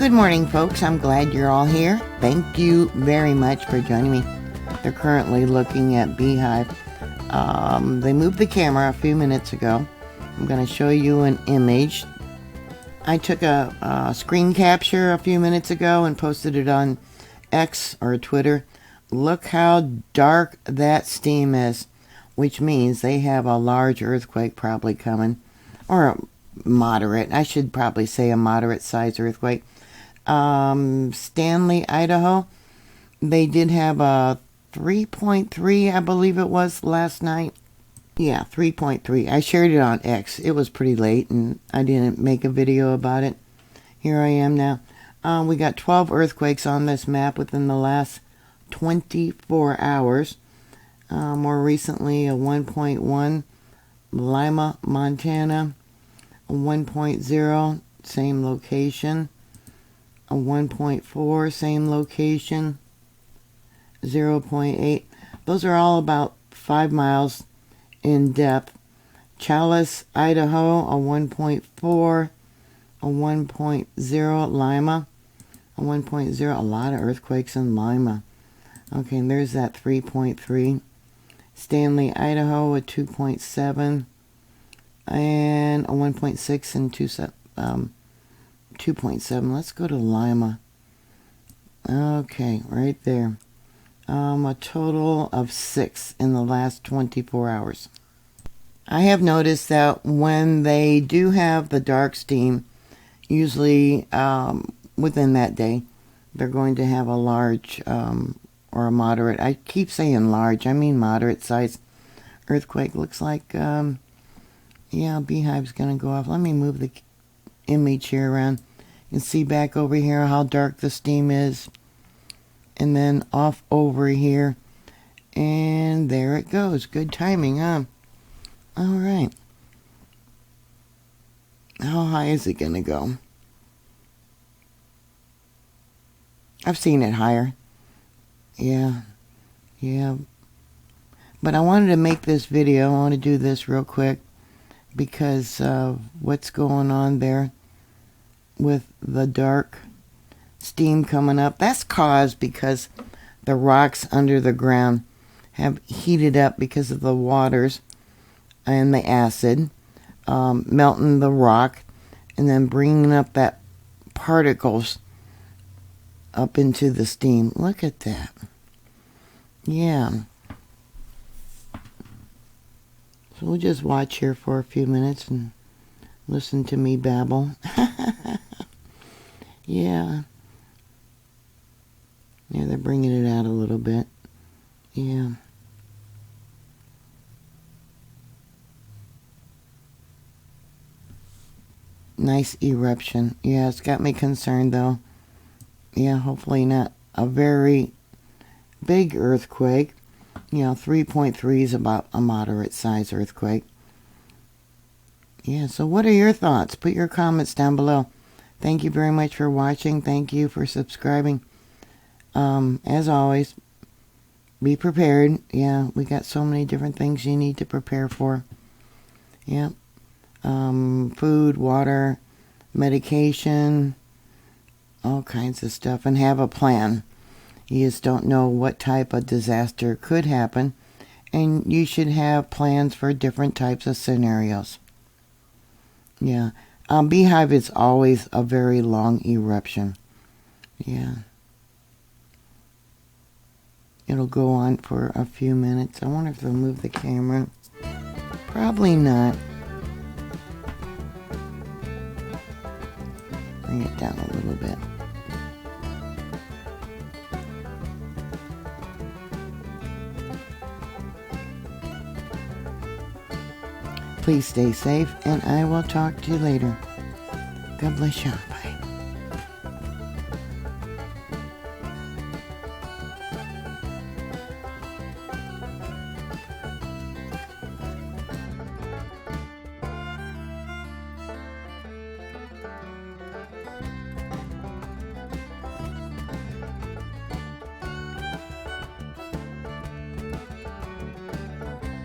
Good morning, folks. I'm glad you're all here. Thank you very much for joining me. They're currently looking at Beehive. They moved the camera a few minutes ago. I'm going to show you an image. I took a screen capture a few minutes ago and posted it on X or Twitter. Look how dark that steam is, which means they have a large earthquake probably coming, or a moderate. I should probably say a moderate size earthquake. Stanley, Idaho, they did have a 3.3, I believe it was last night. Yeah, 3.3. I shared it on X. It was pretty late and I didn't make a video about it. Here I am now. We got 12 earthquakes on this map within the last 24 hours. More recently, a 1.1, Lima, Montana. A 1.0, same location. A 1.4, same location. 0.8. Those are all about 5 miles in depth. Chalice, Idaho, a 1.4. A 1.0, Lima. A 1.0. A lot of earthquakes in Lima. Okay, and there's that 3.3. Stanley, Idaho, a 2.7. And a 1.6 and 2.7. Let's go to Lima. Okay, right there. A total of 6 in the last 24 hours. I have noticed that when they do have the dark steam, usually within that day, they're going to have a large or a moderate. I keep saying large, I mean moderate size earthquake. Looks like, yeah, Beehive's going to go off. Let me move the image here around. You can see back over here how dark the steam is. And then off over here. And there it goes. Good timing, huh? Alright. How high is it going to go? I've seen it higher. Yeah. But I wanted to make this video. I want to do this real quick because of what's going on there with the dark steam coming up. That's caused because the rocks under the ground have heated up because of the waters and the acid melting the rock and then bringing up that particles up into the steam. Look at that. Yeah. So we'll just watch here for a few minutes and listen to me babble. Yeah. Yeah, they're bringing it out a little bit. Yeah. Nice eruption. Yeah, it's got me concerned though. Yeah, hopefully not a very big earthquake. You know, 3.3 is about a moderate size earthquake. Yeah, so what are your thoughts? Put your comments down below. Thank you very much for watching. Thank you for subscribing. As always, be prepared. Yeah, we got so many different things you need to prepare for. Yeah. Food, water, medication, all kinds of stuff. And have a plan. You just don't know what type of disaster could happen. And you should have plans for different types of scenarios. Yeah. Beehive is always a very long eruption. Yeah. It'll go on for a few minutes. I wonder if they'll move the camera. Probably not. Bring it down a little bit. Please stay safe, and I will talk to you later. God bless you.